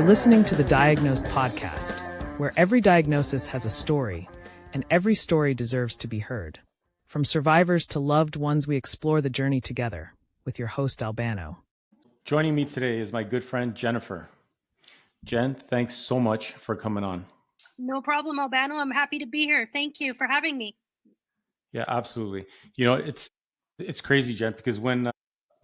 You're listening to the Diagnosed podcast, where every diagnosis has a story, and every story deserves to be heard. From survivors to loved ones, we explore the journey together with your host, Albano. Joining me today is my good friend, Jennifer. Jen, thanks so much for coming on. No problem, Albano. I'm happy to be here. Thank you for having me. Yeah, absolutely. You know, it's crazy, Jen, because when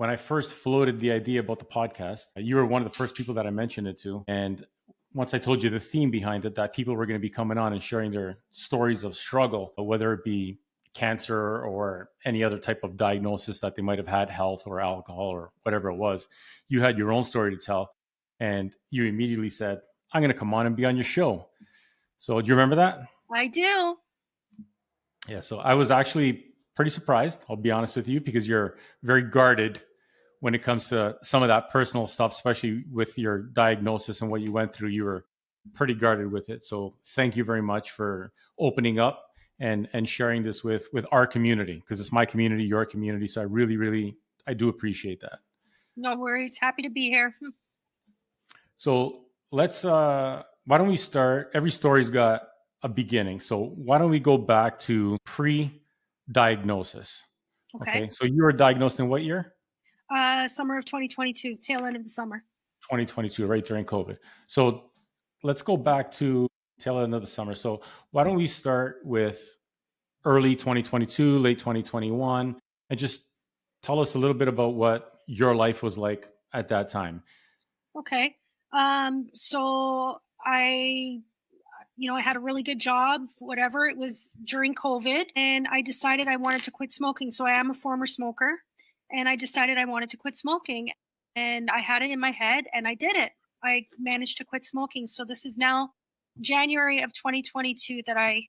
I first floated the idea about the podcast, you were one of the first people that I mentioned it to. And once I told you the theme behind it, that people were going to be coming on and sharing their stories of struggle, whether it be cancer or any other type of diagnosis that they might have had, health or alcohol or whatever it was, you had your own story to tell. And you immediately said, I'm going to come on and be on your show. So do you remember that? I do. Yeah. So I was actually pretty surprised, I'll be honest with you, because you're very guarded when it comes to some of that personal stuff, especially with your diagnosis and what you went through. You were pretty guarded with it. So thank you very much for opening up and sharing this with our community, because it's my community, your community. So I really, I do appreciate that. No worries. Happy to be here. So let's, why don't we start? Every story's got a beginning. So why don't we go back to pre-diagnosis? Okay. So you were diagnosed in what year? Summer of 2022, tail end of the summer. 2022, right during COVID. So let's go back to tail end of the summer. So why don't we start with early 2022, late 2021, and just tell us a little bit about what your life was like at that time. Okay. So I had a really good job, whatever. It was during COVID, and I decided I wanted to quit smoking. So I am a former smoker, and I decided I wanted to quit smoking, and I had it in my head, and I did it. I managed to quit smoking. So this is now January of 2022 that I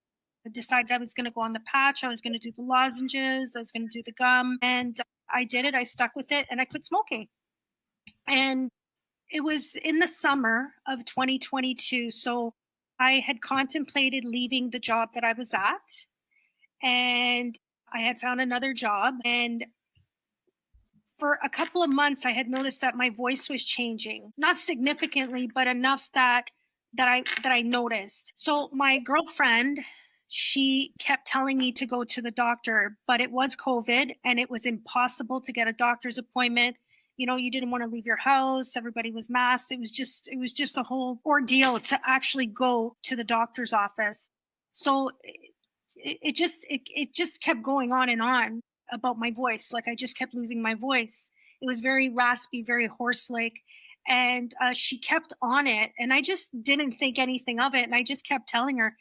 decided I was going to go on the patch. I was going to do the lozenges. I was going to do the gum, and I did it. I stuck with it, and I quit smoking. And it was in the summer of 2022. So I had contemplated leaving the job that I was at, and I had found another job. And for a couple of months, I had noticed that my voice was changing, not significantly, but enough that I noticed. So my girlfriend, she kept telling me to go to the doctor, but it was COVID and it was impossible to get a doctor's appointment. You know, you didn't want to leave your house. Everybody was masked. It was just a whole ordeal to actually go to the doctor's office. So it just kept going on and on about my voice. Like I just kept losing my voice. It was very raspy, very hoarse-like. And she kept on it. And I just didn't think anything of it. And I just kept telling her,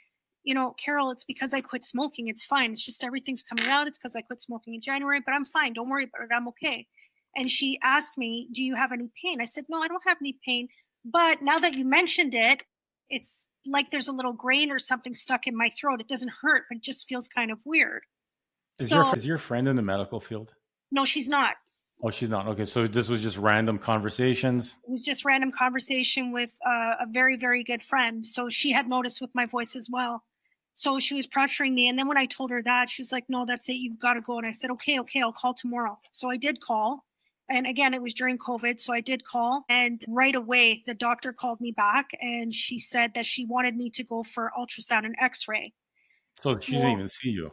Carol, it's because I quit smoking. It's fine. It's just everything's coming out. It's because I quit smoking in January, but I'm fine. Don't worry about it. I'm okay. And she asked me, do you have any pain? I said, no, I don't have any pain. But now that you mentioned it, it's like there's a little grain or something stuck in my throat. It doesn't hurt, but it just feels kind of weird. Is your friend in the medical field? No, she's not. Oh, she's not. Okay. So this was just random conversations? It was just random conversation with a very, very good friend. So she had noticed with my voice as well. So she was pressuring me. And then when I told her that, she was like, no, that's it. You've got to go. And I said, okay, I'll call tomorrow. So I did call. And again, it was during COVID. So I did call. And right away, the doctor called me back. And she said that she wanted me to go for ultrasound and x-ray. So she didn't even see you?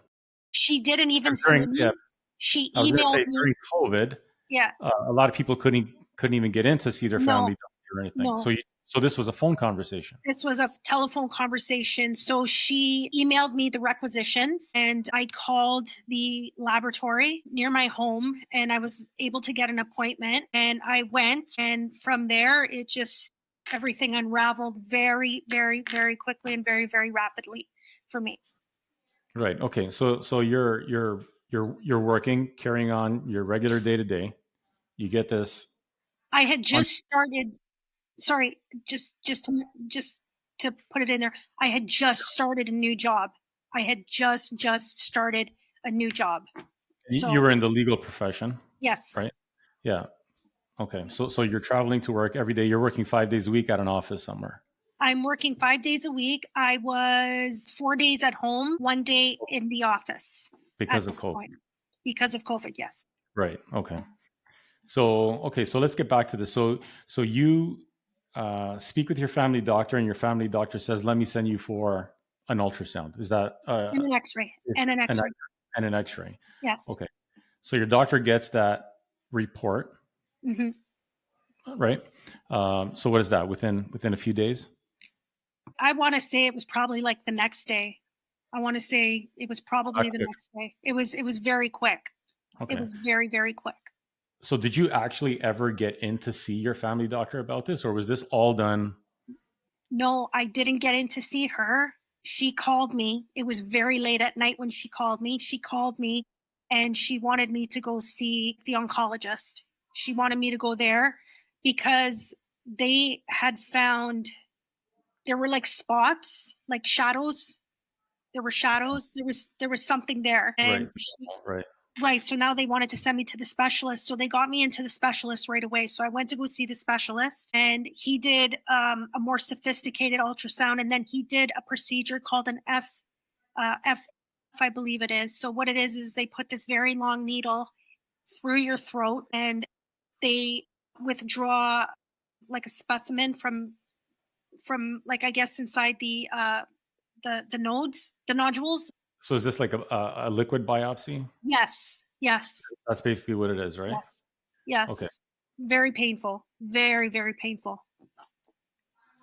She didn't even see me. Yeah. She emailed me. During COVID, yeah, a lot of people couldn't even get in to see their family doctor or anything. No. So this was a phone conversation. This was a telephone conversation. So she emailed me the requisitions and I called the laboratory near my home and I was able to get an appointment and I went, and from there everything unraveled very, very, very quickly and very, very rapidly for me. Right. Okay. So you're working, carrying on your regular day to day. You get this. I had just started. Sorry, just to put it in there. I had just started a new job. I had just started a new job. So, you were in the legal profession. Yes. Right. Yeah. Okay. So you're traveling to work every day. You're working 5 days a week at an office somewhere. I'm working 5 days a week. I was 4 days at home, 1 day in the office. Because of COVID. Because of COVID, yes. Right. Okay. So let's get back to this. So you speak with your family doctor, and your family doctor says, "Let me send you for an ultrasound." Is that And an X-ray. And an an X-ray. and an X-ray? Yes. Okay. So your doctor gets that report, hmm right? So what is that? Within a few days? I want to say it was probably like the next day. I want to say it was probably the Okay. next day. It was very quick. It Okay. was very, very quick. So did you actually ever get in to see your family doctor about this, or was this all done? No, I didn't get in to see her. She called me. It was very late at night when she called me. She called me and she wanted me to go see the oncologist. She wanted me to go there because they had found there were like spots, like shadows. There were shadows. There was something there. Right. And Right. right. So now they wanted to send me to the specialist. So they got me into the specialist right away. So I went to go see the specialist, and he did a more sophisticated ultrasound. And then he did a procedure called an F, I believe it is. So what it is they put this very long needle through your throat, and they withdraw like a specimen from like, I guess, inside the nodes, the nodules. So is this like a liquid biopsy? Yes. Yes. That's basically what it is, right? Yes. Okay. Yes. Very painful. Very, very painful.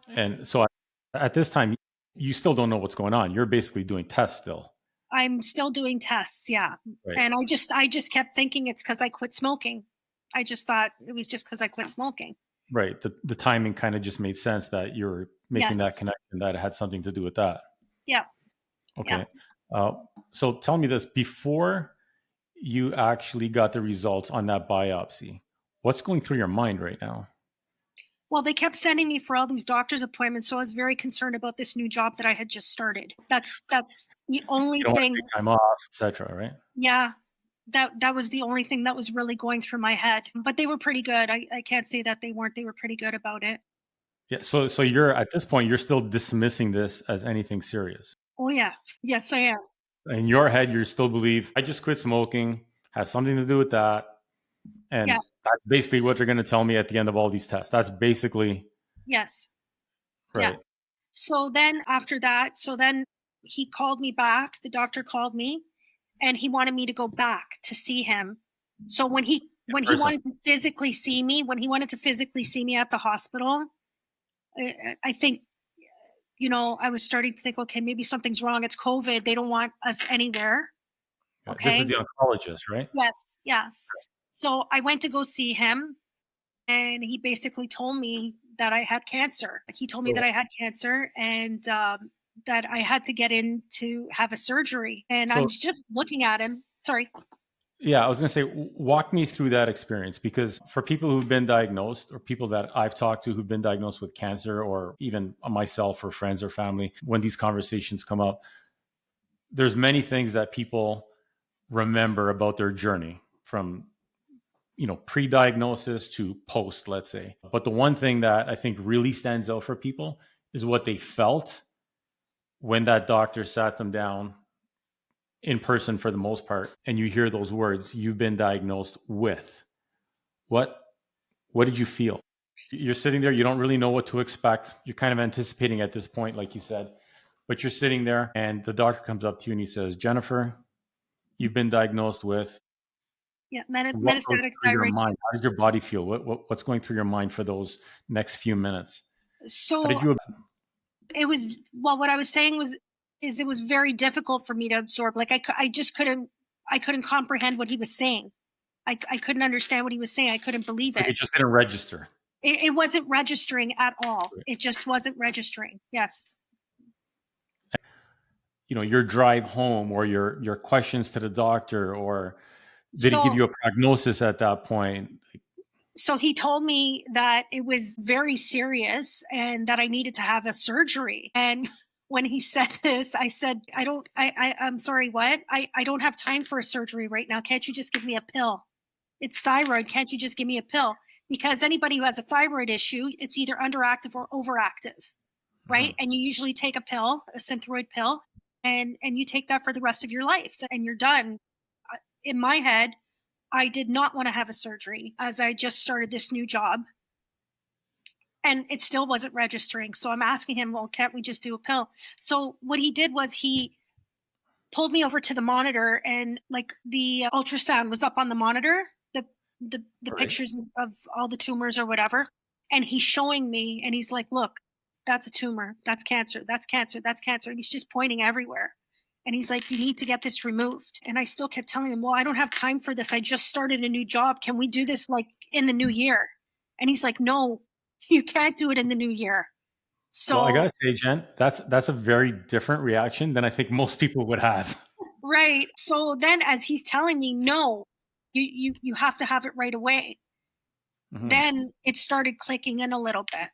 And so at this time, you still don't know what's going on. You're basically doing tests still, I'm still doing tests, yeah. right? And I just kept thinking it's because I quit smoking. I just thought it was just because I quit smoking. Right. The timing kind of just made sense that you're making that Yes. connection, that it had something to do with that. Yeah. Yeah. Okay. So tell me this, before you actually got the results on that biopsy, what's going through your mind right now? Well, they kept sending me for all these doctor's appointments, so I was very concerned about this new job that I had just started. That's the only You don't want thing. to take time off, etc., right? Yeah. That was the only thing that was really going through my head. But they were pretty good. I can't say that they weren't. They were pretty good about it. Yeah. So you're at this point, you're still dismissing this as anything serious. Oh yeah. Yes, I am. In your head, you still believe I just quit smoking, has something to do with that. Yeah. And that's basically what you're going to tell me at the end of all these tests. That's basically Yes. Yeah. right. So then after that, he called me back. The doctor called me, and he wanted me to go back to see him. So when he Person. wanted to physically see me, at the hospital, I think, I was starting to think, okay, maybe something's wrong. It's COVID. They don't want us anywhere. Okay. This is the oncologist, right? Yes. Yes. So I went to go see him, and he basically told me that I had cancer. He told me that I had cancer, and that I had to get in to have a surgery. And I was just looking at him. Sorry. Yeah, I was going to say, walk me through that experience, because for people who've been diagnosed, or people that I've talked to who've been diagnosed with cancer, or even myself or friends or family, when these conversations come up, there's many things that people remember about their journey from pre-diagnosis to post, let's say. But the one thing that I think really stands out for people is what they felt when that doctor sat them down in person, for the most part, and you hear those words, "You've been diagnosed with." What did you feel? You're sitting there, you don't really know what to expect. You're kind of anticipating at this point, like you said, but you're sitting there and the doctor comes up to you and he says, "Jennifer, you've been diagnosed with..." Yeah, What goes metastatic through your thyroid. mind? How does your body feel? What's going through your mind for those next few minutes? How So did you? it was, well, what I was saying is it was very difficult for me to absorb. Like I just couldn't comprehend what he was saying. I couldn't understand what he was saying. I couldn't believe Like, it. it just didn't register. It wasn't registering at all. It just wasn't registering. Yes. Your drive home, or your questions to the doctor, or did he give So you a prognosis at that point? so he told me that it was very serious and that I needed to have a surgery. And when he said this, I said, I'm sorry, what? I don't have time for a surgery right now. Can't you just give me a pill? It's thyroid. Can't you just give me a pill? Because anybody who has a thyroid issue, it's either underactive or overactive, right? Mhm. And you usually take a pill, a Synthroid pill, and you take that for the rest of your life and you're done. In my head, I did not want to have a surgery as I just started this new job. and it still wasn't registering. So I'm asking him, well, can't we just do a pill? So what he did was he pulled me over to the monitor, and like the ultrasound was up on the monitor, the Right. pictures of all the tumors or whatever. And he's showing me, and he's like, look, that's a tumor, that's cancer, that's cancer, that's cancer. And he's just pointing everywhere. And he's like, you need to get this removed. And I still kept telling him, well, I don't have time for this. I just started a new job. Can we do this like in the new year? And he's like, no, you can't do it in the new year. Well, I So, gotta say, Jen, that's a very different reaction than I think most people would have. right. So then as he's telling me, no, you have to have it right away. Mhm. Then it started clicking in a little bit,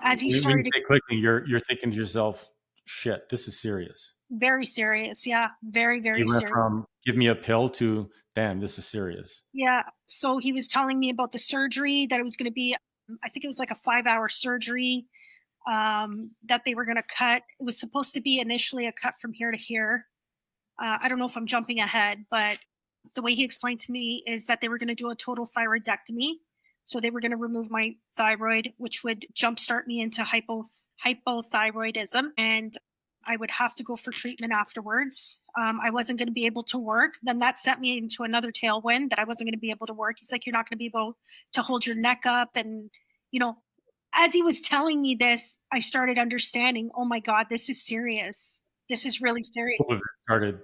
as he When you started. say clicking, you're thinking to yourself, "Shit, this is serious." Very serious. Yeah. Very, You very went serious. from "Give me a pill" to "Damn, this is serious." Yeah. So he was telling me about the surgery, that it was going to be, I think it was like a 5-hour surgery, that they were going to cut. It was supposed to be initially a cut from here to here. I don't know if I'm jumping ahead, but the way he explained to me is that they were going to do a total thyroidectomy. So they were going to remove my thyroid, which would jumpstart me into hypothyroidism. And I would have to go for treatment afterwards. I wasn't going to be able to work. Then that sent me into another tailwind that I wasn't going to be able to work. He's like, you're not going to be able to hold your neck up. And, you know, as he was telling me this, I started understanding, oh my God, this is serious. This is really serious. All of it started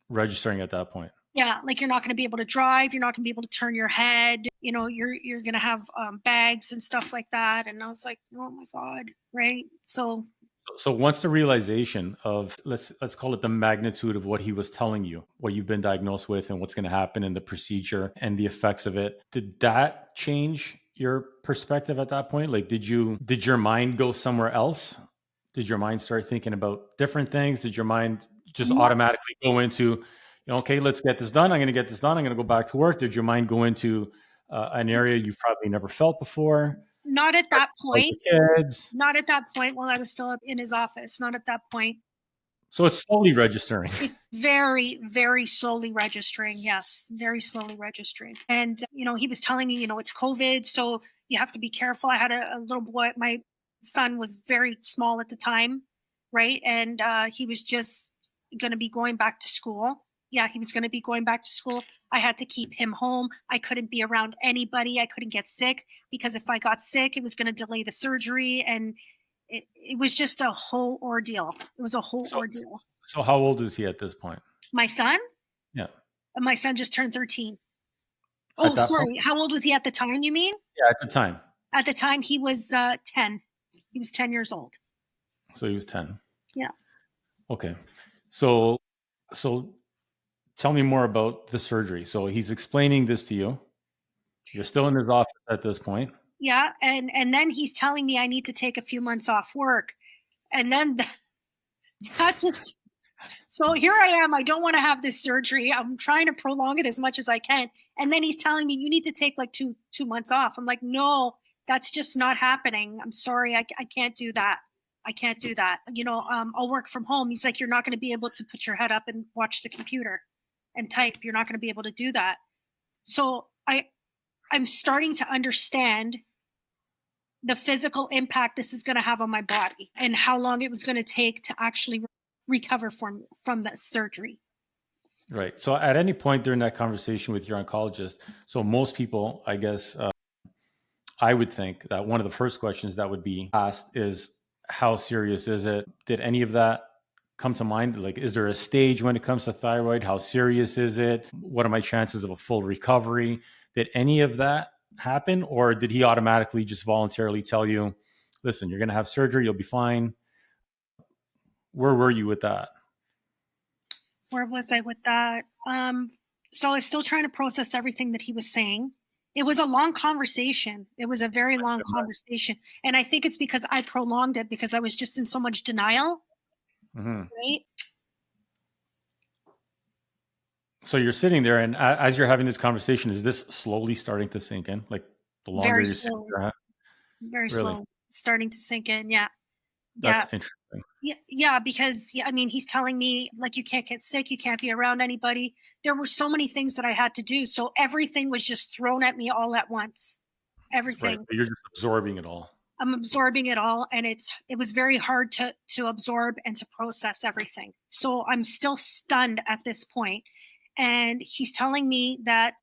registering at that point. Yeah, like you're not going to be able to drive, you're not going to be able to turn your head, you're going to have bags and stuff like that. And I was like, oh my God, right? So So once the realization of let's call it the magnitude of what he was telling you, what you've been diagnosed with, and what's going to happen in the procedure and the effects of it, did that change your perspective at that point? Like, did your mind go somewhere else? Did your mind start thinking about different things? Did your mind just not automatically go into, okay, let's get this done. I'm going to get this done. I'm going to go back to work. Did your mind go into an area you've probably never felt before? not at Start that to like point. the kids. Not at that point while I was still in his office. Not at that point. So it's slowly registering. It's very, very slowly registering. Yes, very slowly registering. And, he was telling me, it's COVID. So you have to be careful. I had a little boy. My son was very small at the time. Right. And he was just going to be going back to school. Yeah, he was going to be going back to school. I had to keep him home. I couldn't be around anybody. I couldn't get sick because if I got sick, it was going to delay the surgery. And it was just a whole ordeal. It was a whole So, ordeal. so how old is he at this point? My son? Yeah. My son just turned 13. At Oh, that point? sorry. How old was he at the time, you mean? Yeah, at the time. At the time, he was 10. He was 10 years old. So he was 10. Yeah. Okay. So tell me more about the surgery. So he's explaining this to you. You're still in his office at this point. Yeah. And then he's telling me I need to take a few months off work. And then that just, so here I am. I don't want to have this surgery. I'm trying to prolong it as much as I can. And then he's telling me you need to take like two months off. I'm like, no, that's just not happening. I'm sorry. I can't do that. I can't do that. I'll work from home. He's like, you're not going to be able to put your head up and watch the computer and type. You're not going to be able to do that. So I'm starting to understand the physical impact this is going to have on my body and how long it was going to take to actually recover from the surgery. Right. So at any point during that conversation with your oncologist, so most people, I guess, I would think that one of the first questions that would be asked is, how serious is it? Did any of that come to mind? Like, is there a stage when it comes to thyroid? How serious is it? What are my chances of a full recovery? Did any of that happen? Or did he automatically just voluntarily tell you, listen, you're going to have surgery, you'll be fine? Where were you with that? Where was I with that? So I was still trying to process everything that he was saying. It was a long conversation. It was a very long conversation. And I think it's because I prolonged it because I was just in so much denial. Mm-hmm. Right. So you're sitting there, and as you're having this conversation, is this slowly starting to sink in? Like the longer Very you're sitting slow. there, Very really? slow. Starting to sink in. Yeah. That's Yeah. interesting. Yeah, because he's telling me like you can't get sick, you can't be around anybody. There were so many things that I had to do, so everything was just thrown at me all at once. Right. Everything. You're just absorbing it all. I'm absorbing it all, and it was very hard to absorb and to process everything. So I'm still stunned at this point. And he's telling me that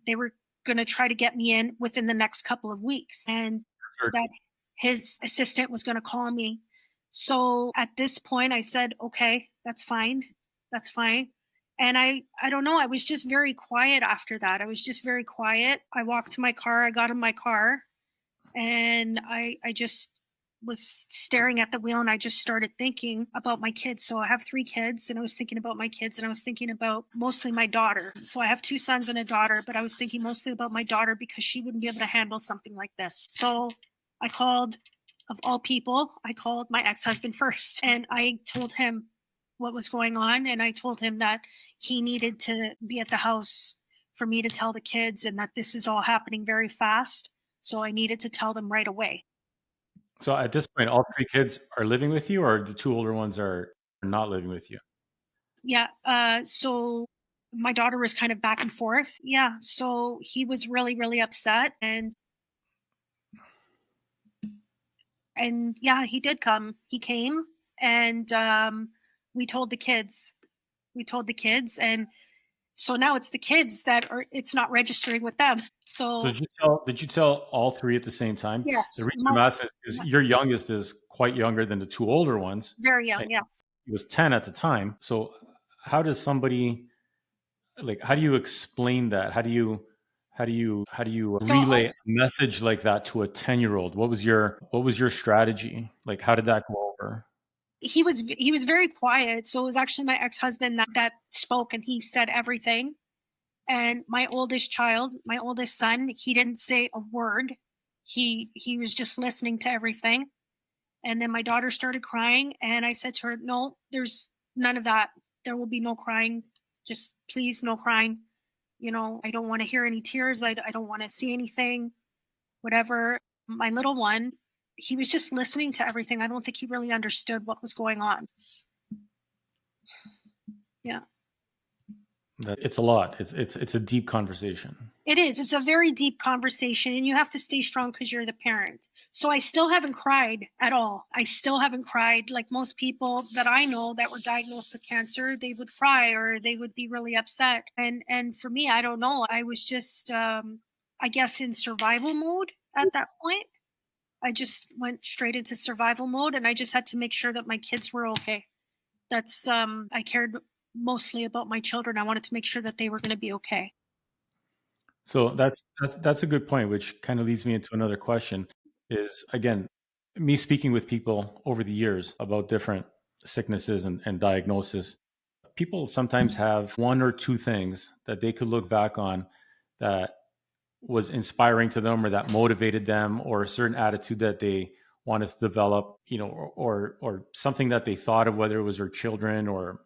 they were going to try to get me in within the next couple of weeks, and Sure. that his assistant was going to call me. So at this point I said, okay, that's fine. That's fine. And I don't know, I was just very quiet after that. I was just very quiet. I walked to my car, I got in my car, and I just was staring at the wheel, and I just started thinking about my kids. So I have 3 kids, and I was thinking about my kids, and I was thinking about mostly my daughter. So I have 2 sons and a daughter, but I was thinking mostly about my daughter because she wouldn't be able to handle something like this. So I called, of all people, I called my ex-husband first, and I told him what was going on, and I told him that he needed to be at the house for me to tell the kids, and that this is all happening very fast. So I needed to tell them right away. So at this point, all 3 kids are living with you, or the 2 older ones are not living with you? Yeah. So my daughter was kind of back and forth. Yeah. So he was really, really upset, and yeah, he did come. He came, and we told the kids. We told the kids, and so now it's the kids that are. It's not registering with them. So So did you tell all 3 at the same time? The yes, reason I'm asking is your youngest is quite younger than the 2 older ones. very young. Like, Yes. he was 10 at the time. So how does somebody, like, how do you explain that? How do you So relay a message like that to a 10-year-old? What was your strategy? Like, how did that go over? he was very quiet. So it was actually my ex husband that spoke, and he said everything. And my oldest child, my oldest son, he didn't say a word. He was just listening to everything. And then my daughter started crying, and I said to her, "No, there's none of that. There will be no crying. Just please, no crying. I don't want to hear any tears. I don't want to see anything, whatever." My little one, he was just listening to everything. I don't think he really understood what was going on. Yeah. That it's a lot. It's a deep conversation. It is. It's a very deep conversation, and you have to stay strong because you're the parent. So I still haven't cried at all. I still haven't cried. Like most people that I know that were diagnosed with cancer, they would cry or they would be really upset. And for me, I don't know. I was just, I guess, in survival mode at that point. I just went straight into survival mode, and I just had to make sure that my kids were okay. I cared mostly about my children. I wanted to make sure that they were going to be okay. So that's a good point, which kind of leads me into another question. Is, again, me speaking with people over the years about different sicknesses and diagnosis. People sometimes have 1 or 2 things that they could look back on that was inspiring to them, or that motivated them, or a certain attitude that they wanted to develop, or something that they thought of, whether it was their children or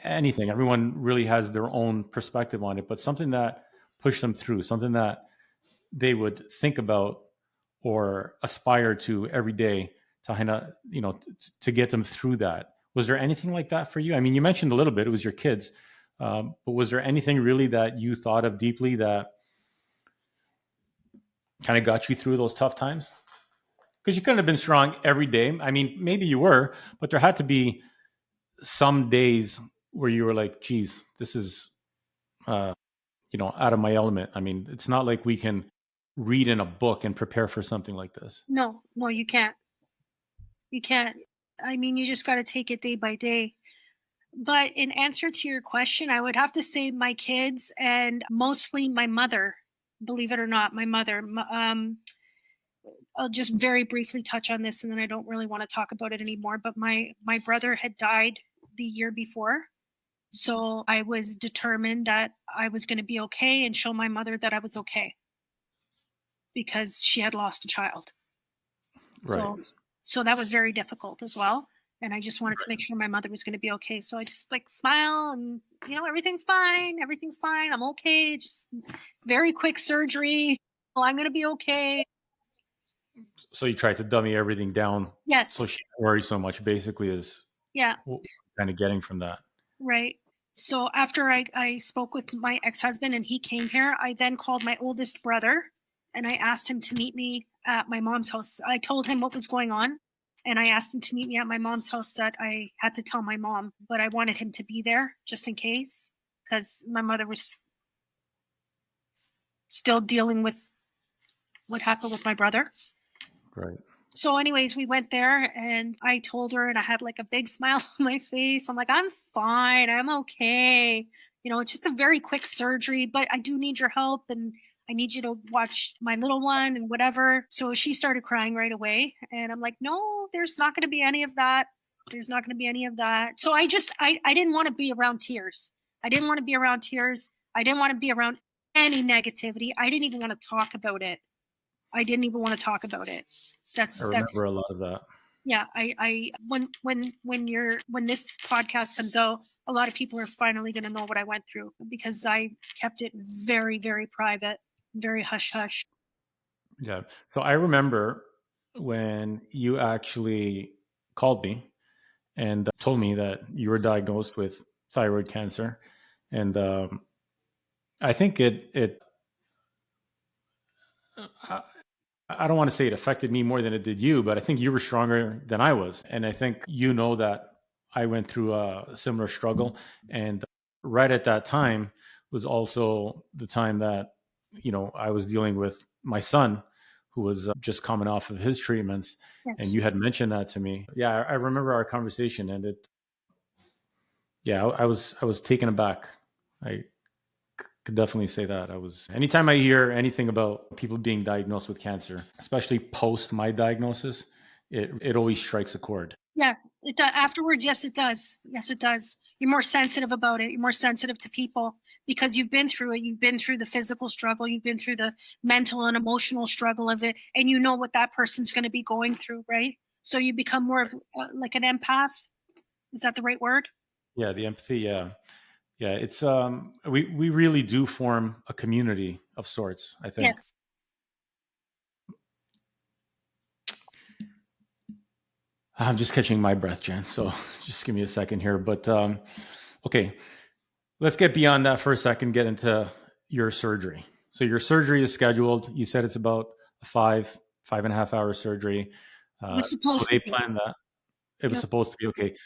anything. Everyone really has their own perspective on it, but something that pushed them through, something that they would think about or aspire to every day to kind of, to get them through that. Was there anything like that for you? I mean, you mentioned a little bit, it was your kids, but was there anything really that you thought of deeply that kind of got you through those tough times? Because you couldn't have been strong every day. I mean, maybe you were, but there had to be some days where you were like, geez, this is, uh, out of my element. I mean, it's not like we can read in a book and prepare for something like this. No, no, you can't. You can't. I mean, you just got to take it day by day. But in answer to your question, I would have to say my kids and mostly my mother. Believe it or not, my mother. I'll just very briefly touch on this, and then I don't really want to talk about it anymore. But my brother had died the year before, so I was determined that I was going to be okay and show my mother that I was okay because she had lost a child. Right. So that was very difficult as well. And I just wanted to make sure my mother was going to be okay. So I just like smile and, everything's fine. Everything's fine. I'm okay. Just very quick surgery. Well, I'm going to be okay. So you tried to dummy everything down Yes. so she didn't worry so much, basically, is Yeah. what we're kind of getting from that. Right. So after I spoke with my ex husband and he came here, I then called my oldest brother and I asked him to meet me at my mom's house. I told him what was going on, and I asked him to meet me at my mom's house, that I had to tell my mom, but I wanted him to be there just in case, because my mother was still dealing with what happened with my brother. Right. So anyways, we went there and I told her, and I had like a big smile on my face. I'm like, I'm fine. I'm okay. It's just a very quick surgery, but I do need your help, and I need you to watch my little one and whatever. So she started crying right away. And I'm like, no, there's not going to be any of that. There's not going to be any of that. So I didn't want to be around tears. I didn't want to be around tears. I didn't want to be around any negativity. I didn't even want to talk about it. I didn't even want to talk about it. I remember a lot of that. Yeah. When this podcast comes out, a lot of people are finally going to know what I went through, because I kept it very, very private, very hush hush. Yeah. So I remember when you actually called me and told me that you were diagnosed with thyroid cancer, and I think it I don't want to say it affected me more than it did you, but I think you were stronger than I was. And I think that I went through a similar struggle. And right at that time was also the time that, I was dealing with my son, who was just coming off of his treatments. Yes. And you had mentioned that to me. Yeah, I remember our conversation, and I was taken aback. I could definitely say that. Anytime I hear anything about people being diagnosed with cancer, especially post my diagnosis, it always strikes a chord. Yeah, it does. Afterwards, yes, it does. Yes, it does. You're more sensitive about it. You're more sensitive to people because you've been through it. You've been through the physical struggle. You've been through the mental and emotional struggle of it, and you know what that person's going to be going through, right? So you become more of like an empath. Is that the right word? Yeah, the empathy. Yeah, yeah. It's we really do form a community of sorts, I think. Yes. I'm just catching my breath, Jen. So just give me a second here. But okay, let's get beyond that for a second. Get into your surgery. So your surgery is scheduled. You said it's about a 5.5 hour surgery. It was So supposed to they be. planned that. It was Yep. supposed to be okay.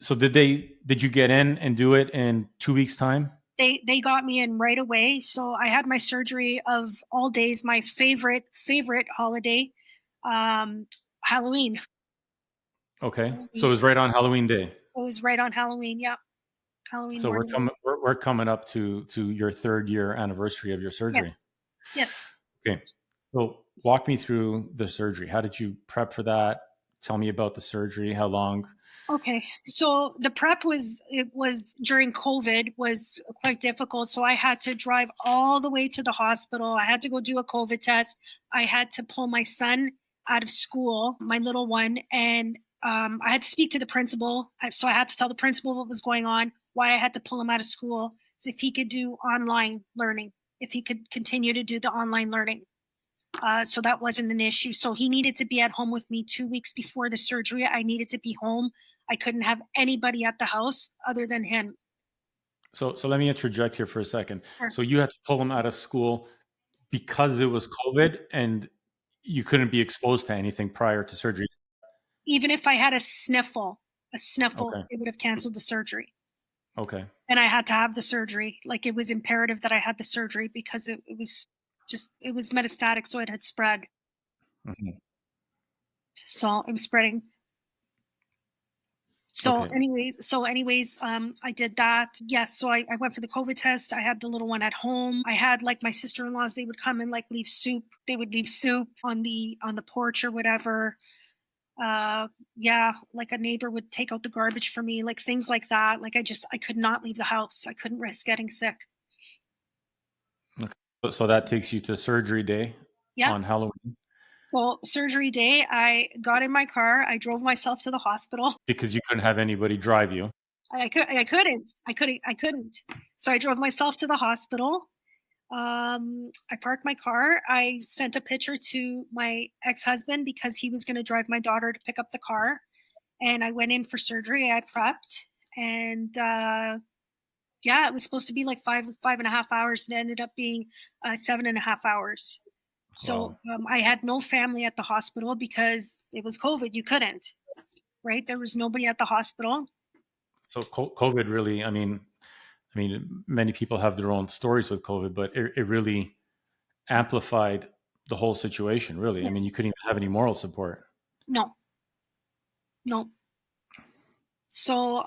So did you get in and do it in 2 weeks time? They got me in right away. So I had my surgery of all days, my favorite holiday, Halloween. Okay. So it was right on Halloween day. It was right on Halloween. Yep. Halloween So morning. we're coming up to your 3rd year anniversary of your surgery. Yes. Yes. Okay. So walk me through the surgery. How did you prep for that? Tell me about the surgery. How long? Okay. So the prep was during COVID was quite difficult. So I had to drive all the way to the hospital. I had to go do a COVID test. I had to pull my son out of school, my little one, and I had to speak to the principal. So I had to tell the principal what was going on, why I had to pull him out of school, so if he could do online learning, if he could continue to do the online learning. So that wasn't an issue. So he needed to be at home with me 2 weeks before the surgery. I needed to be home. I couldn't have anybody at the house other than him. So let me interject here for a second. Sure. So you had to pull him out of school because it was COVID and you couldn't be exposed to anything prior to surgery. Even if I had a sniffle, Okay. it would have canceled the surgery. Okay. And I had to have the surgery. Like, it was imperative that I had the surgery because it was metastatic. So it had spread. Mhm. So it was spreading. So Okay. anyways, I did that. Yes. So I went for the COVID test. I had the little one at home. I had like my sister-in-laws, they would come and like leave soup. They would leave soup on the porch or whatever. Yeah, like a neighbor would take out the garbage for me, like things like that. Like I could not leave the house. I couldn't risk getting sick. So that takes you to surgery day Yeah. on Halloween So surgery day, I got in my car. I drove myself to the hospital. because you couldn't have anybody drive you. I couldn't. So I drove myself to the hospital. I parked my car. I sent a picture to my ex-husband because he was going to drive my daughter to pick up the car. And I went in for surgery. I prepped, and yeah, it was supposed to be like 5.5 hours. It ended up being 7.5 hours. So Wow. I had no family at the hospital because it was COVID. You couldn't, right? There was nobody at the hospital. So COVID really, many people have their own stories with COVID, but it really amplified the whole situation, really. I mean, you Yes. couldn't even have any moral support. No, no. So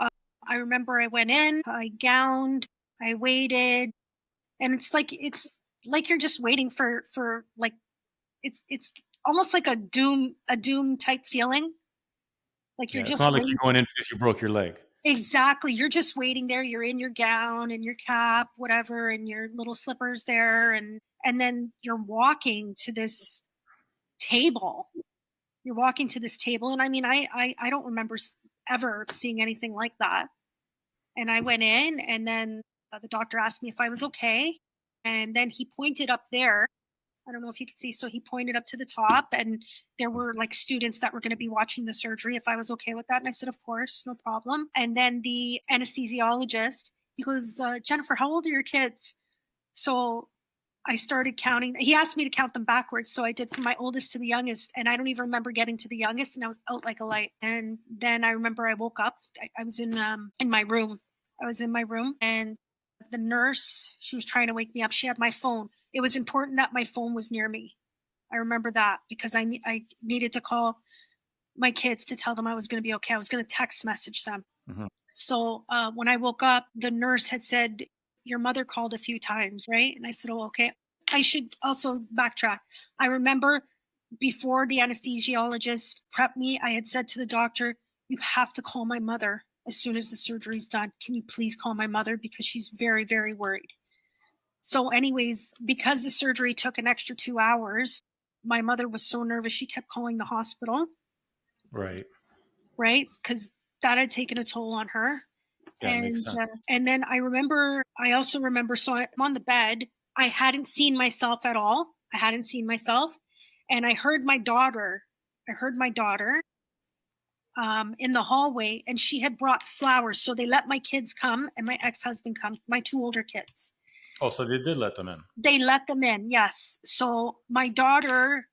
I remember I went in, I gowned, I waited, and it's like you're just waiting for like it's almost like a doom type feeling. Like you're Yeah, it's just not like you're waiting. going in because you broke your leg. Exactly. You're just waiting there. You're in your gown and your cap, whatever, and your little slippers there, and then you're walking to this table. You're walking to this table, and I mean, I don't remember ever seeing anything like that. And I went in, and then the doctor asked me if I was okay, and then he pointed up there. I don't know if you could see. So he pointed up to the top, and there were like students that were going to be watching the surgery if I was okay with that. And I said, of course, no problem. And then the anesthesiologist, he goes, Jennifer, how old are your kids? So I started counting. He asked me to count them backwards. So I did from my oldest to the youngest. And I don't even remember getting to the youngest. And I was out like a light. And then I remember I woke up. I was in my room. I was in my room, and the nurse, she was trying to wake me up. She had my phone. It was important that my phone was near me. I remember that because I needed to call my kids to tell them I was going to be okay. I was going to text message them. Mhm. So when I woke up, the nurse had said, your mother called a few times, right? And I said, oh, okay. I should also backtrack. I remember before the anesthesiologist prepped me, I had said to the doctor, you have to call my mother as soon as the surgery's done. Can you please call my mother? Because she's very, very worried. So, anyways, because the surgery took an extra 2 hours, my mother was so nervous, she kept calling the hospital, Right. right? Because that had taken a toll on her. Yeah, it makes sense. And then I also remember, so I'm on the bed. I hadn't seen myself at all. I hadn't seen myself. And I heard my daughter in the hallway, and she had brought flowers. So they let my kids come and my ex husband come, my two older kids. Oh, so they did let them in. They let them in, yes. So my daughter,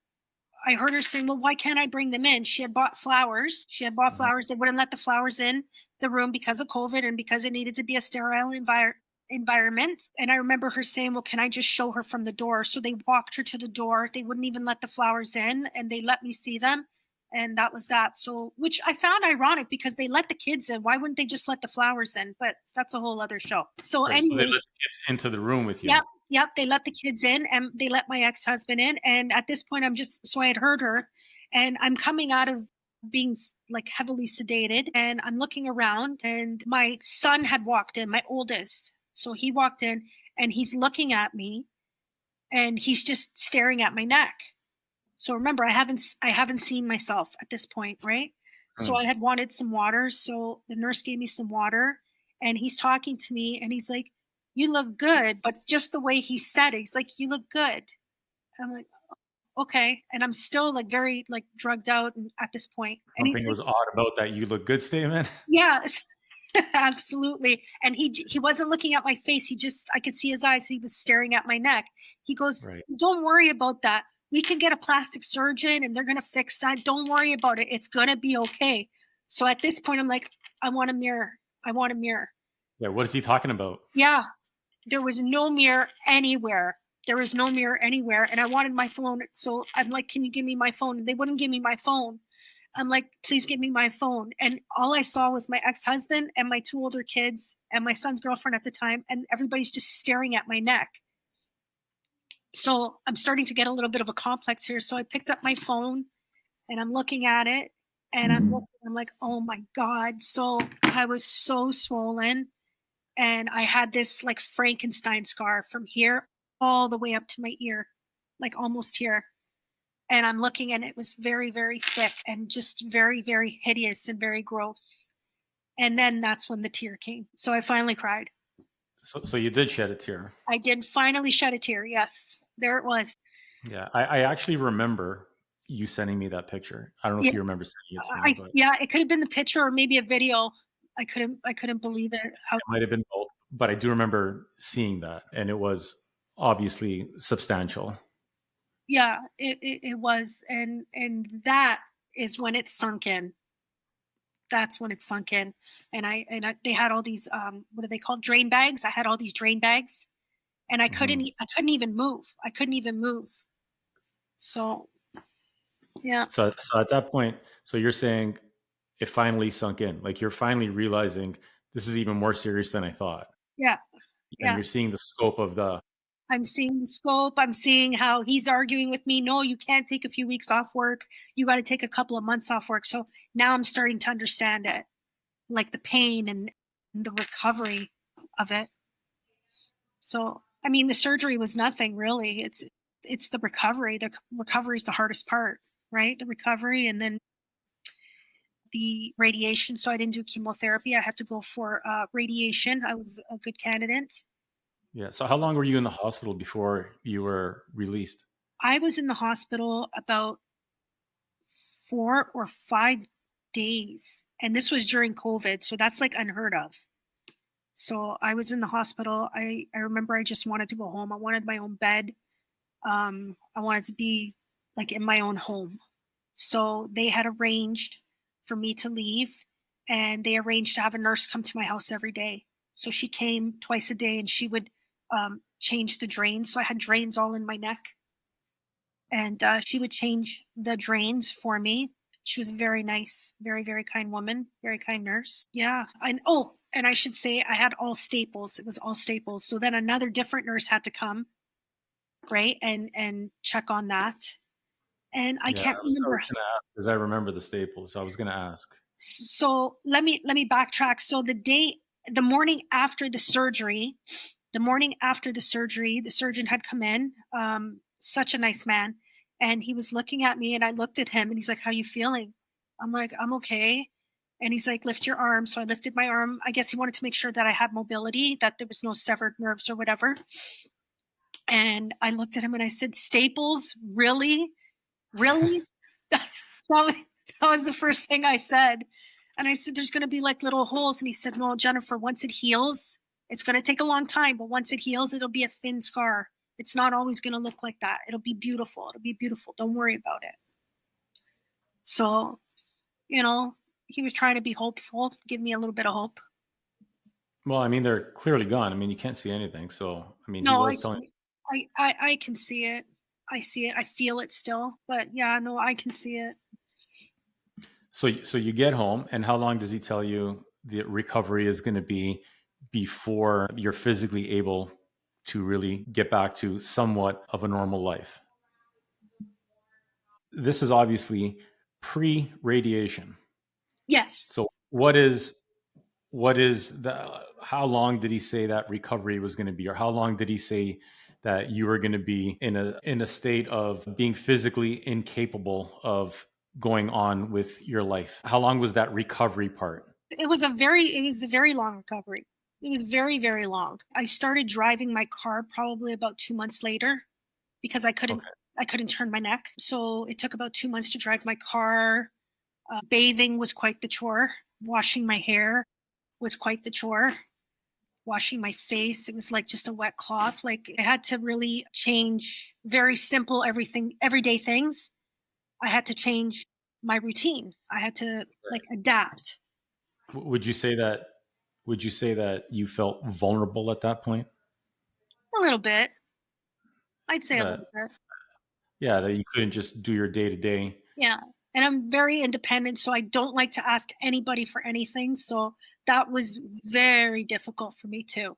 I heard her saying, well, why can't I bring them in? She had bought flowers. She had bought Mhm. flowers. They wouldn't let the flowers in the room because of COVID and because it needed to be a sterile environment. And I remember her saying, well, can I just show her from the door? So they walked her to the door. They wouldn't even let the flowers in, and they let me see them. And that was that. So, which I found ironic because they let the kids in. Why wouldn't they just let the flowers in? But that's a whole other show. So, Right. So they let anyways, the kids into the room with you. yep, yep. They let the kids in, and they let my ex-husband in. And at this point, so I had heard her, and I'm coming out of being like heavily sedated, and I'm looking around, and my son had walked in, my oldest. So he walked in, and he's looking at me, and he's just staring at my neck. So remember, I haven't seen myself at this point, right? So Hmm. I had wanted some water. So the nurse gave me some water, and he's talking to me, and he's like, you look good. But just the way he said it, he's like, you look good. I'm like, okay. And I'm still like very like drugged out at this point. And he's Something like, was odd about that "you look good" statement. yeah, absolutely. And he wasn't looking at my face. I could see his eyes. He was staring at my neck. He goes, Right. don't worry about that. We can get a plastic surgeon and they're going to fix that. Don't worry about it. It's going to be okay. So at this point, I'm like, I want a mirror. I want a mirror. Yeah. What is he talking about? Yeah. There was no mirror anywhere. There was no mirror anywhere. And I wanted my phone. So I'm like, can you give me my phone? And they wouldn't give me my phone. I'm like, please give me my phone. And all I saw was my ex-husband and my two older kids and my son's girlfriend at the time. And everybody's just staring at my neck. So I'm starting to get a little bit of a complex here. So I picked up my phone and I'm looking at it, and I'm like, oh my God. So I was so swollen, and I had this like Frankenstein scar from here all the way up to my ear, like almost here. And I'm looking, and it was very, very thick and just very, very hideous and very gross. And then that's when the tear came. So I finally cried. So you did shed a tear. I did finally shed a tear. Yes, there it was. Yeah. I actually remember you sending me that picture. I don't know Yeah, if you remember sending it to me, but yeah, it could have been the picture or maybe a video. I couldn't believe it. How it might have been both. But I do remember seeing that, and it was obviously substantial. Yeah, it was, and that is when it sunk in. That's when it sunk in, and they had all these, what are they called? Drain bags. I had all these drain bags, and Hmm. I couldn't even move. I couldn't even move. So, yeah. So at that point, so you're saying it finally sunk in, like you're finally realizing this is even more serious than I thought, Yeah, and yeah. you're seeing the scope of the. I'm seeing the scope. I'm seeing how he's arguing with me. No, you can't take a few weeks off work. You got to take a couple of months off work. So now I'm starting to understand it, like the pain and the recovery of it. So, I mean, the surgery was nothing really. It's the recovery. The recovery is the hardest part, right? The recovery and then the radiation. So I didn't do chemotherapy. I had to go for radiation. I was a good candidate. Yeah. So how long were you in the hospital before you were released? I was in the hospital about 4 or 5 days. And this was during COVID. So that's like unheard of. So I was in the hospital. I remember I just wanted to go home. I wanted my own bed. I wanted to be like in my own home. So they had arranged for me to leave and they arranged to have a nurse come to my house every day. So she came twice a day and she would change the drains. So I had drains all in my neck and she would change the drains for me. She was a very nice, very, very kind woman, very kind nurse. Yeah. And oh, and I should say I had all staples. It was all staples. So then another different nurse had to come, right? And check on that. And I Yeah, can't I remember. was going to ask because I remember the staples. So I was going to ask. So let me backtrack. So the morning after the surgery, the surgeon had come in, such a nice man, and he was looking at me, and I looked at him, and he's like, "How you feeling?" I'm like, "I'm okay." And he's like, "Lift your arm." So I lifted my arm. I guess he wanted to make sure that I had mobility, that there was no severed nerves or whatever. And I looked at him and I said, "Staples? Really? Really?" that, was, that was the first thing I said. And I said, "There's going to be like little holes." And he said, "No, Jennifer, once it heals, it's going to take a long time, but once it heals, it'll be a thin scar. It's not always going to look like that. It'll be beautiful. It'll be beautiful. Don't worry about it." So, you know, he was trying to be hopeful, give me a little bit of hope. Well, I mean, they're clearly gone. I mean, you can't see anything. So, I mean, he No, I was telling. see. I can see it. I see it. I feel it still. But yeah, no, I can see it. So you get home, and how long does he tell you the recovery is going to be before you're physically able to really get back to somewhat of a normal life? This is obviously pre-radiation. Yes. So what is the how long did he say that recovery was going to be, or how long did he say that you were going to be in a state of being physically incapable of going on with your life? How long was that recovery part? It was a very long recovery. It was very, very long. I started driving my car probably about 2 months later because Okay. I couldn't turn my neck. So it took about 2 months to drive my car. Bathing was quite the chore. Washing my hair was quite the chore. Washing my face, it was like just a wet cloth. Like I had to really change very simple everything, everyday things. I had to change my routine. I had to like adapt Would you say that you felt vulnerable at that point? a little bit. I'd say a That little bit. yeah, that you couldn't just do your day to day. Yeah. And I'm very independent, so I don't like to ask anybody for anything. So that was very difficult for me too.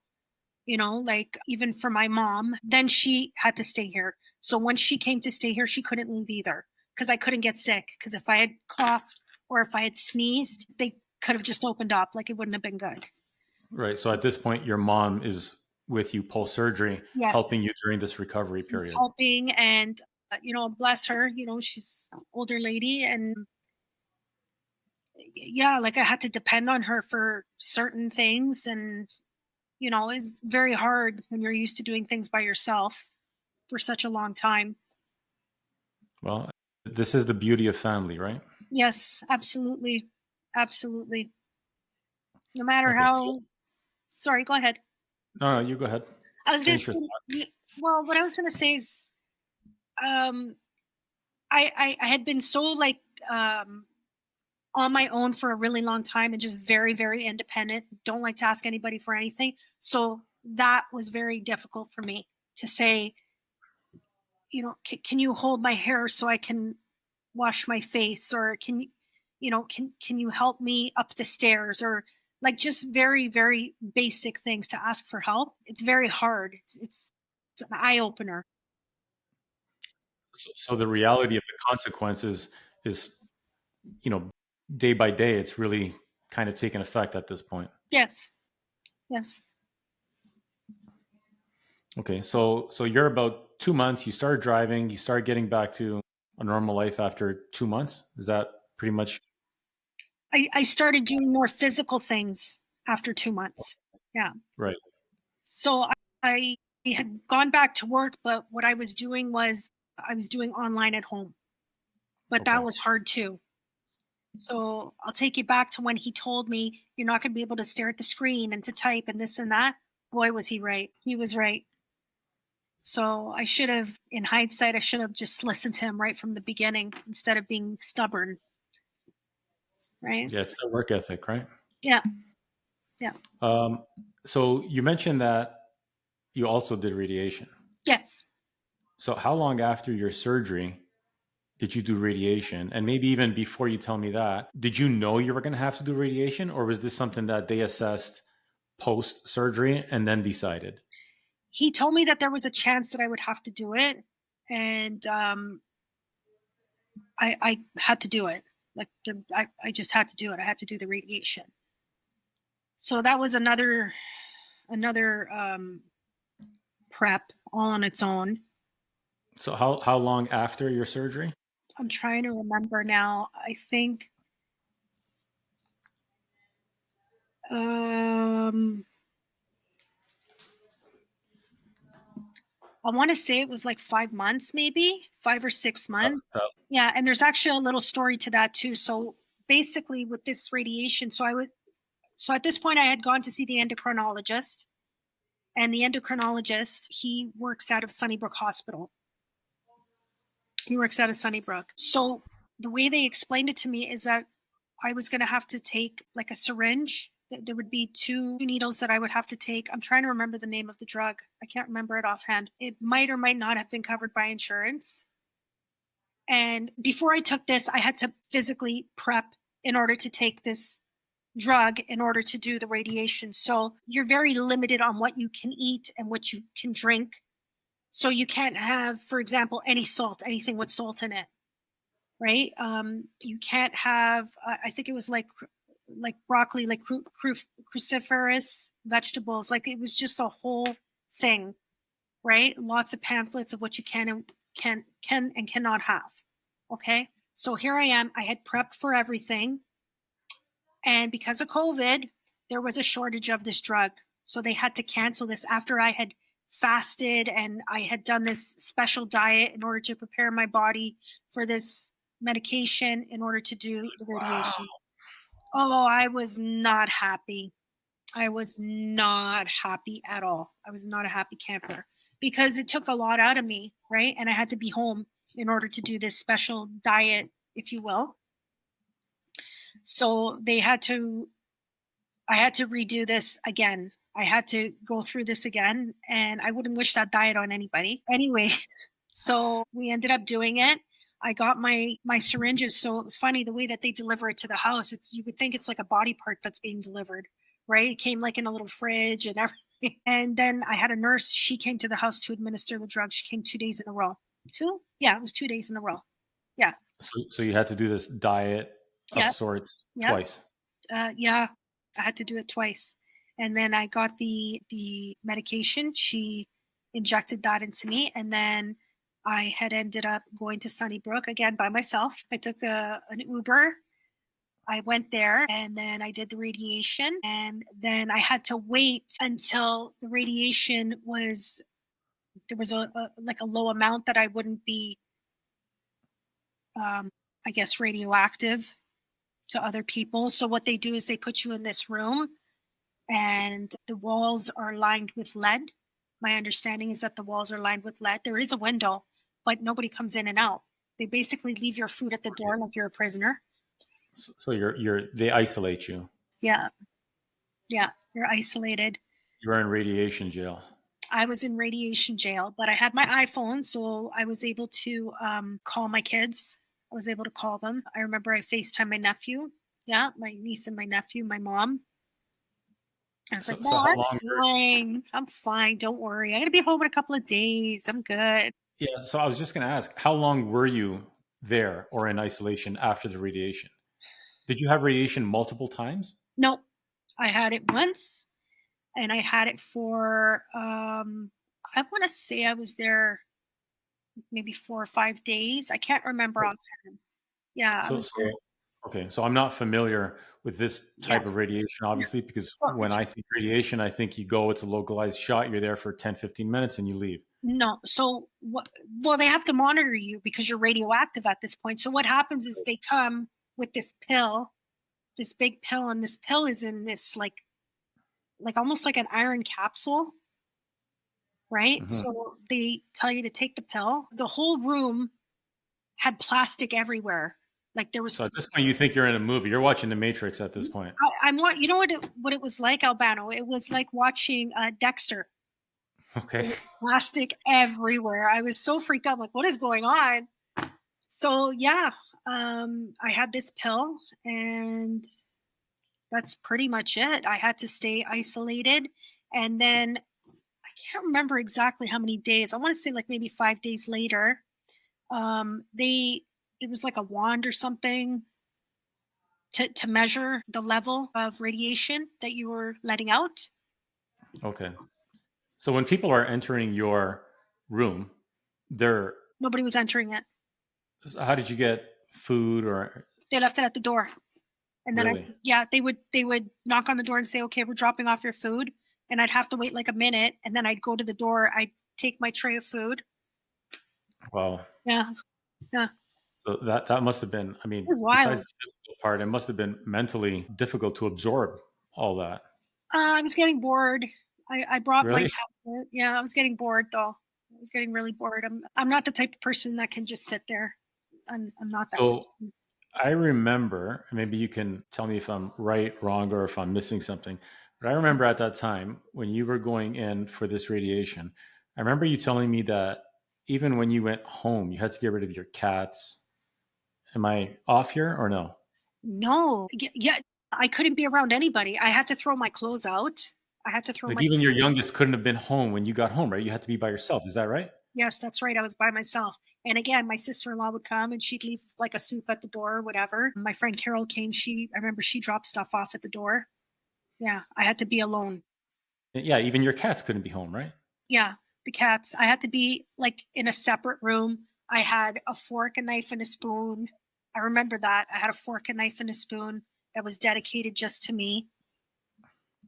Like even for my mom, then she had to stay here. So when she came to stay here, she couldn't leave either because I couldn't get sick. Because if I had coughed or if I had sneezed, they could have just opened up. Like it wouldn't have been good. Right. So at this point, your mom is with you post surgery, Yes. helping you during this recovery She's period. helping and, bless her, she's an older lady and yeah, like I had to depend on her for certain things and it's very hard when you're used to doing things by yourself for such a long time. Well, this is the beauty of family, right? Yes, absolutely. Absolutely. No matter Okay. So, how sorry, go ahead. no, you go ahead. I was going to Finish your say thought. well, what I was going to say is um, I had been so like on my own for a really long time and just very, very independent. Don't like to ask anybody for anything. So that was very difficult for me to say, can you hold my hair so I can wash my face, or can you help me up the stairs, or like just very, very basic things to ask for help. It's very hard. It's an eye opener. So the reality of the consequences is, you know, day by day, it's really kind of taking effect at this point. Yes. Yes. Okay, so you're about 2 months. You start driving. You start getting back to a normal life after 2 months. Is that pretty much I started doing more physical things after 2 months. Yeah. right? So I had gone back to work, but what I was doing was I was doing online at home, but that Okay. was hard too. So I'll take you back to when he told me you're not going to be able to stare at the screen and to type and this and that. Boy, was he right. He was right. So I should have, in hindsight, I should have just listened to him right from the beginning instead of being stubborn. Right? Yeah, it's that work ethic, right? Yeah. Yeah. Um, so you mentioned that you also did radiation. Yes. So how long after your surgery did you do radiation? And maybe even before you tell me that, did you know you were going to have to do radiation, or was this something that they assessed post surgery and then decided? He told me that there was a chance that I would have to do it. And I had to do it. Like I just had to do it. I had to do the radiation. So that was another prep all on its own. So how long after your surgery? I'm trying to remember now. I think um I want to say it was like 5 months, maybe 5 or 6 months. Yeah, and there's actually a little story to that too. So basically, with this radiation, so at this point, I had gone to see the endocrinologist, and the endocrinologist, he works out of Sunnybrook Hospital. He works out of Sunnybrook. So the way they explained it to me is that I was going to have to take like a syringe. There would be two needles that I would have to take. I'm trying to remember the name of the drug. I can't remember it offhand. It might or might not have been covered by insurance. And before I took this, I had to physically prep in order to take this drug in order to do the radiation. So you're very limited on what you can eat and what you can drink. So you can't have, for example, any salt, anything with salt in it, right? You can't have. I think it was like broccoli, like cruciferous vegetables. Like it was just a whole thing, right? Lots of pamphlets of what you can and cannot have. Okay, so here I am. I had prepped for everything, and because of COVID, there was a shortage of this drug, so they had to cancel this after I had fasted and I had done this special diet in order to prepare my body for this medication in order to do the radiation. Oh, I was not happy. I was not happy at all. I was not a happy camper because it took a lot out of me, right? And I had to be home in order to do this special diet, if you will. So I had to redo this again. I had to go through this again, and I wouldn't wish that diet on anybody. Anyway, so we ended up doing it. I got my syringes, so it was funny the way that they deliver it to the house. It's you would think it's like a body part that's being delivered, right? It came like in a little fridge and everything. And then I had a nurse. She came to the house to administer the drug. She came 2 days in a row. Two? Yeah, it was 2 days in a row. Yeah. So you had to do this diet of Yeah. sorts Yeah. twice. Yeah, I had to do it twice. And then I got the medication. She injected that into me, and then I had ended up going to Sunnybrook again by myself. I took an Uber. I went there, and then I did the radiation, and then I had to wait until the radiation was there was a like a low amount that I wouldn't be, I guess, radioactive to other people. So what they do is they put you in this room and the walls are lined with lead. My understanding is that the walls are lined with lead. There is a window, but nobody comes in and out. They basically leave your food at the door like you're a prisoner. So they isolate you. Yeah. Yeah. You're isolated. You're in radiation jail. I was in radiation jail, but I had my iPhone, so I was able to call my kids. I was able to call them. I remember I FaceTime my nephew. Yeah, my niece and my nephew, my mom. I was like, So "No, how I'm long fine. I'm fine. Don't worry. I'm gonna be home in a couple of days. I'm good." Yeah, so I was just going to ask, how long were you there or in isolation after the radiation? Did you have radiation multiple times? Nope. I had it once, and I had it for I want to say I was there maybe 4 or 5 days. I can't remember offhand. Yeah, I So, was so there. okay, so I'm not familiar with this type Yes. of radiation, Yeah. obviously, because Well, when I think radiation, I think you go, it's a localized shot, you're there for 10, 15 minutes and you leave. no. So what? Well, they have to monitor you because you're radioactive at this point. So what happens is they come with this pill, this big pill, and this pill is in this like almost like an iron capsule, right? Mhm. So they tell you to take the pill. The whole room had plastic everywhere. Like there was So at this point, you think you're in a movie. You're watching The Matrix at this point. I'm what you know what it was like, Albano. It was like watching Dexter. Okay. There was plastic everywhere. I was so freaked out. Like, what is going on? So yeah, I had this pill, and that's pretty much it. I had to stay isolated, and then I can't remember exactly how many days. I want to say like maybe 5 days later. They there was like a wand or something to measure the level of radiation that you were letting out. Okay. So when people are entering your room, they're, Nobody was entering it. how did you get food or They left it at the door. And then really? they would knock on the door and say, "Okay, we're dropping off your food." And I'd have to wait like a minute, and then I'd go to the door, I'd take my tray of food. Wow. Yeah. Yeah. So that must have been, I It mean, was besides wild. the physical part, it must have been mentally difficult to absorb all that. I was getting bored. I brought my Really? tablet. Yeah, I was getting bored though. I was getting really bored. I'm not the type of person that can just sit there. I'm not that So person. I remember, maybe you can tell me if I'm right, wrong, or if I'm missing something. But I remember at that time when you were going in for this radiation, I remember you telling me that even when you went home, you had to get rid of your cats. Am I off here or no? No. Yeah, I couldn't be around anybody. I had to throw my clothes out. I had to throw Like my even your youngest couldn't have been home when you got home, right? You had to be by yourself. Is that right? Yes, that's right. I was by myself. And again, my sister-in-law would come and she'd leave like a soup at the door or whatever. My friend Carol came, I remember she dropped stuff off at the door. Yeah, I had to be alone. Yeah, even your cats couldn't be home, right? Yeah, the cats. I had to be like in a separate room. I had a fork, a knife, and a spoon. I remember that. I had a fork, a knife, and a spoon that was dedicated just to me.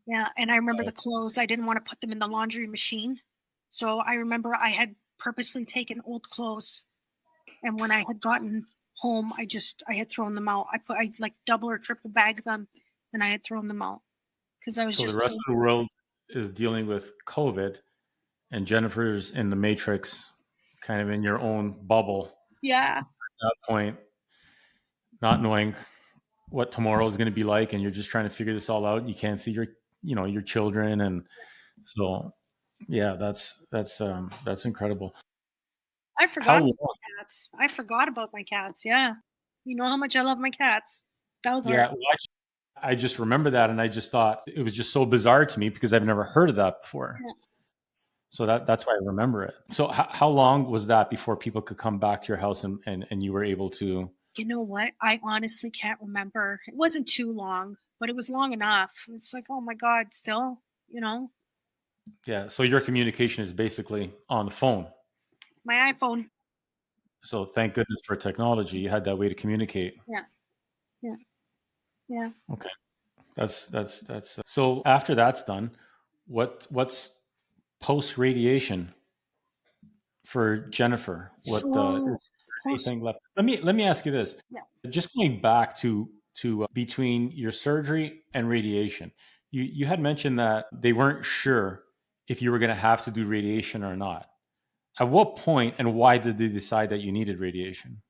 Yeah, and I remember the clothes. I didn't want to put them in the laundry machine. So I remember I had purposely taken old clothes, and when I had gotten home, I had thrown them out. I like double or triple bagged them, and I had thrown them out because I was So the just rest so of the world is dealing with COVID, and Jennifer's in the Matrix, kind of in your own bubble at yeah. that point, not knowing what tomorrow is going to be like, and you're just trying to figure this all out. You can't see your children, and so yeah, that's incredible. I How forgot about long? my cats. I forgot about my cats. Yeah, you know how much I love my cats. That was hard. Yeah, well, I just remember that, and I just thought it was just so bizarre to me because I've never heard of that before. Yeah. So that's why I remember it. So how long was that before people could come back to your house and you were able to? You know what? I honestly can't remember. It wasn't too long, but it was long enough. It's like, oh my god, still, you know, Yeah. So your communication is basically on the phone. my iPhone. So thank goodness for technology. You had that way to communicate. Yeah, yeah, yeah. Okay. That's so after that's done, what's post radiation for Jennifer? What is So there post, anything left? Let me ask you this. yeah. Just going back to between your surgery and radiation, you had mentioned that they weren't sure if you were going to have to do radiation or not. At what point and why did they decide that you needed radiation?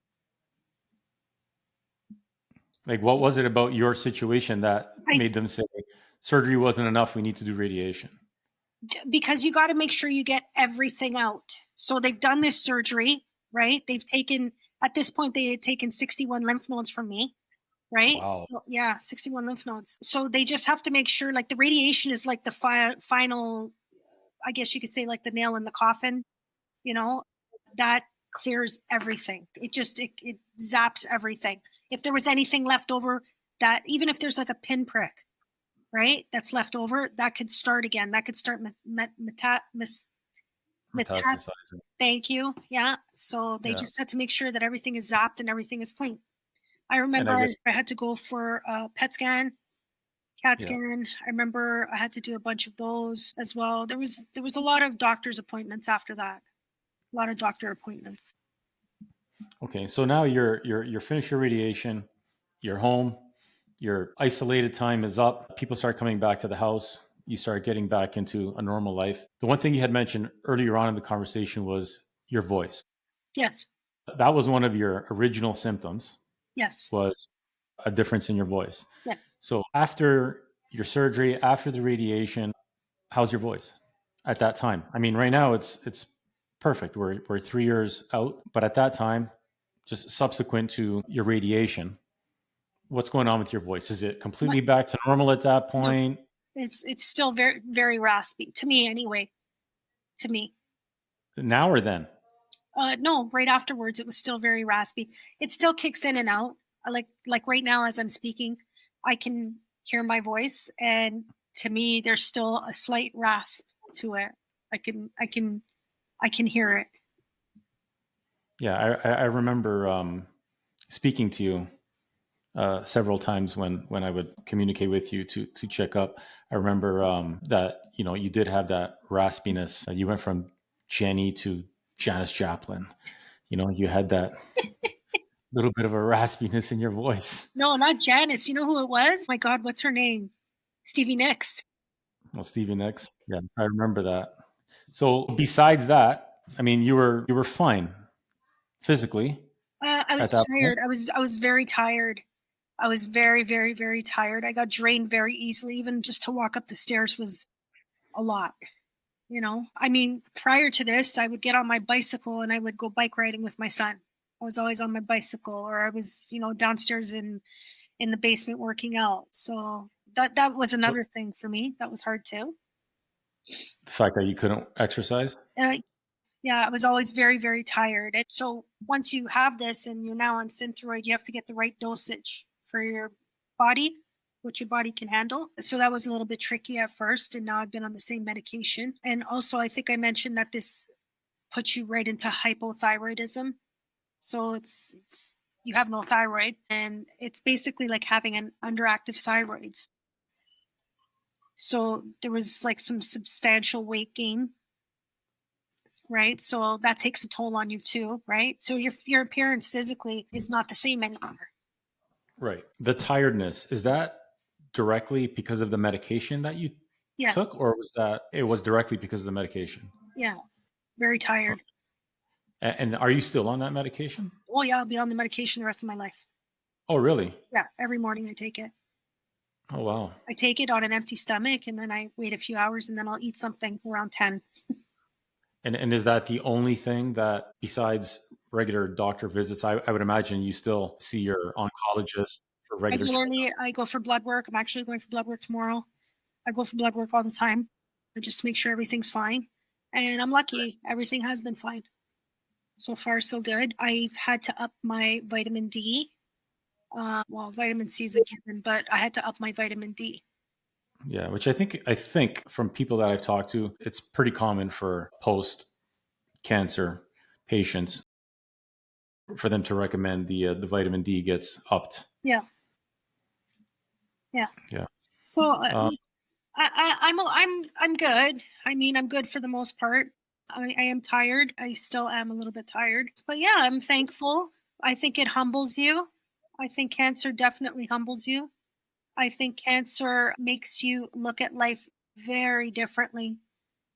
Like, what was it about your situation that made them say surgery wasn't enough, we need to do radiation? Because you got to make sure you get everything out. So they've done this surgery, right? At this point, they had taken 61 lymph nodes from me, right? Wow. So, yeah, 61 lymph nodes. So they just have to make sure, like, the radiation is like the final, I guess you could say, like the nail in the coffin, that clears everything. It zaps everything. If there was anything left over, that even if there's like a pinprick, right, that's left over, that could start again. That could start Metastasizing. Thank you. Yeah. So they just had to make sure that everything is zapped and everything is clean. I remember I had to go for a PET scan, CAT scan. I remember I had to do a bunch of those as well. There was a lot of doctor's appointments after that. A lot of doctor appointments. Okay, so now you're finished your radiation, you're home, your isolated time is up. People start coming back to the house. You start getting back into a normal life. The one thing you had mentioned earlier on in the conversation was your voice. Yes. That was one of your original symptoms. Yes. Was a difference in your voice. Yes. So after your surgery, after the radiation, how's your voice at that time? I mean, right now it's perfect. We're 3 years out, but at that time, just subsequent to your radiation, what's going on with your voice? Is it completely back to normal at that point? No, it's still very, very raspy to me anyway. To me. Now or then? No, right afterwards it was still very raspy. It still kicks in and out. Like right now as I'm speaking, I can hear my voice, and to me there's still a slight rasp to it. I can hear it. Yeah, I remember speaking to you several times when I would communicate with you to check up. I remember that you did have that raspiness. You went from Jenny to Janis Joplin. You had that little bit of a raspiness in your voice. No, not Janice. You know who it was? My God, what's her name? Stevie Nicks. Well, Stevie Nicks. Yeah, I remember that. So besides that, I mean, you were fine physically. I was tired. I was very tired. I was very, very, very tired. I got drained very easily. Even just to walk up the stairs was a lot. I mean, prior to this, I would get on my bicycle and I would go bike riding with my son. I was always on my bicycle, or I was, downstairs in the basement working out. So that was another thing for me. That was hard too. The fact that you couldn't exercise? Yeah, I was always very, very tired. And so once you have this and you're now on Thyroid, you have to get the right dosage for your body, what your body can handle. So that was a little bit tricky at first, and now I've been on the same medication. And also, I think I mentioned that this puts you right into hypothyroidism. So it's you have no thyroid, and it's basically like having an underactive thyroid. So there was like some substantial weight gain, right? So that takes a toll on you too, right? So your appearance physically is not the same anymore. Right. The tiredness, is that directly because of the medication that you took, or it was directly because of the medication? Yeah, very tired. And are you still on that medication? Oh yeah, I'll be on the medication the rest of my life. Oh, really? Yeah, every morning I take it. Oh, wow. I take it on an empty stomach, and then I wait a few hours, and then I'll eat something around 10. And is that the only thing that, besides regular doctor visits, I would imagine you still see your oncologist for regular Regularly, I go for blood work. I'm actually going for blood work tomorrow. I go for blood work all the time, just to make sure everything's fine. And I'm lucky. Everything has been fine. So far, so good. I've had to up my vitamin D. Well, vitamin C is a given, but I had to up my vitamin D. Yeah, which I think from people that I've talked to, it's pretty common for post-cancer patients for them to recommend the vitamin D gets upped. Yeah. So I'm good. I mean, I'm good for the most part. I am tired. I still am a little bit tired, but yeah, I'm thankful. I think it humbles you. I think cancer definitely humbles you. I think cancer makes you look at life very differently,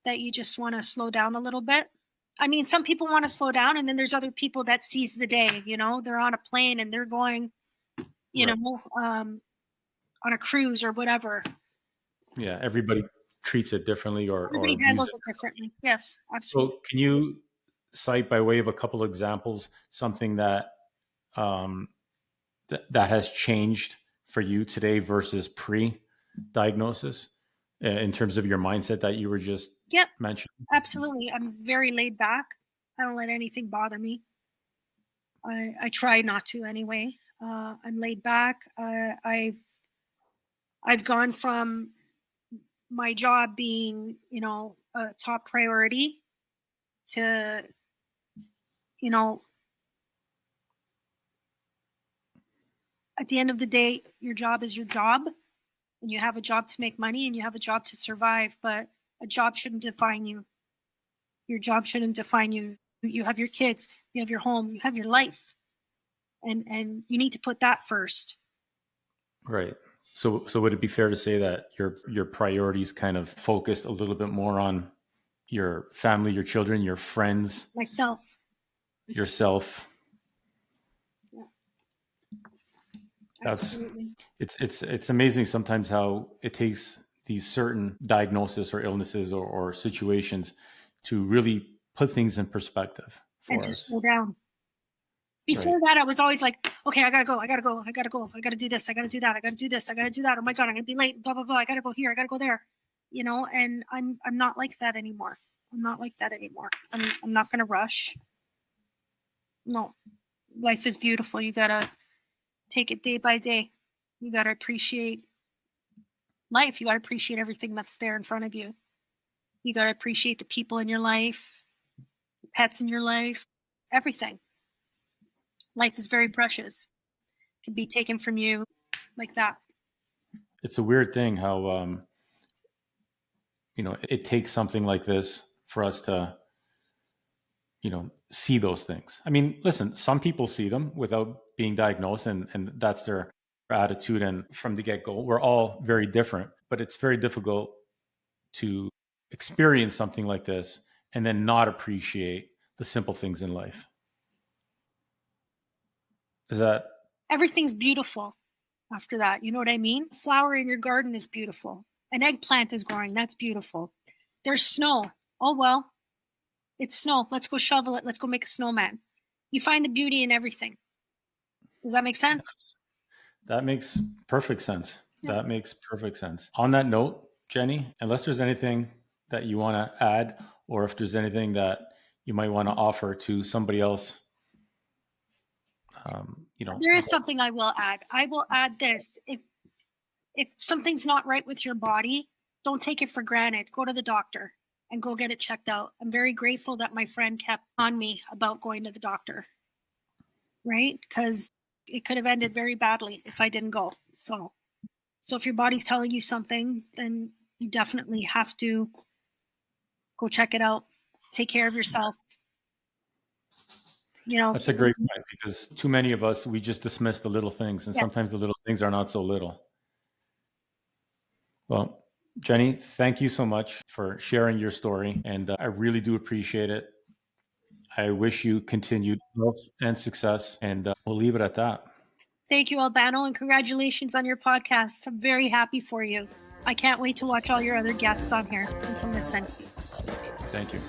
that you just want to slow down a little bit. I mean, some people want to slow down, and then there's other people that seize the day. You know, they're on a plane and they're going, you Right. know, on a cruise or whatever. Yeah, everybody treats it differently or Everybody views handles it. it differently. Yes, absolutely. So, can you cite, by way of a couple examples, something that um, that has changed for you today versus pre-diagnosis in terms of your mindset that you were just Yep, mentioning? absolutely. I'm very laid back. I don't let anything bother me. I try not to anyway. I'm laid back. I've gone from my job being, a top priority to, you know, at the end of the day, your job is your job, and you have a job to make money and you have a job to survive, but a job shouldn't define you. Your job shouldn't define you. You have your kids, you have your home, you have your life, and you need to put that first. Right. So would it be fair to say that your priorities kind of focused a little bit more on your family, your children, your friends, Myself. yourself? Yeah, That's absolutely. it's amazing sometimes how it takes these certain diagnoses or illnesses or situations to really put things in perspective And for to us. slow down. Right. Before that, I was always like, okay, I gotta go, I gotta go, I gotta go, I gotta do this, I gotta do that, I gotta do this, I gotta do that. Oh my god, I'm gonna be late, blah blah blah. I gotta go here, I gotta go there, And I'm not like that anymore. I'm not like that anymore. I'm not gonna rush. No, life is beautiful. You gotta take it day by day. You gotta appreciate life. You gotta appreciate everything that's there in front of you. You gotta appreciate the people in your life, the pets in your life, everything. Life is very precious. It can be taken from you like that. It's a weird thing how it takes something like this for us to see those things. I mean, listen, some people see them without being diagnosed, and that's their attitude. And from the get go, we're all very different, but it's very difficult to experience something like this and then not appreciate the simple things in life. Is that Everything's beautiful after that. You know what I mean? Flower in your garden is beautiful. An eggplant is growing. That's beautiful. There's snow. Oh, well, it's snow. Let's go shovel it. Let's go make a snowman. You find the beauty in everything. Does that make sense? that makes perfect sense? Yeah. That makes perfect sense. On that note, Jenny, unless there's anything that you want to add, or if there's anything that you might want to offer to somebody else, There is something I will add. I will add this. If something's not right with your body, don't take it for granted. Go to the doctor and go get it checked out. I'm very grateful that my friend kept on me about going to the doctor, right? Because it could have ended very badly if I didn't go. So if your body's telling you something, then you definitely have to go check it out. Take care of yourself. That's a great point, because too many of us, we just dismiss the little things, and Yeah. sometimes the little things are not so little. Well, Jenny, thank you so much for sharing your story, and I really do appreciate it. I wish you continued health and success, and we'll leave it at that. Thank you, Albano, and congratulations on your podcast. I'm very happy for you. I can't wait to watch all your other guests on here and to listen. Thank you.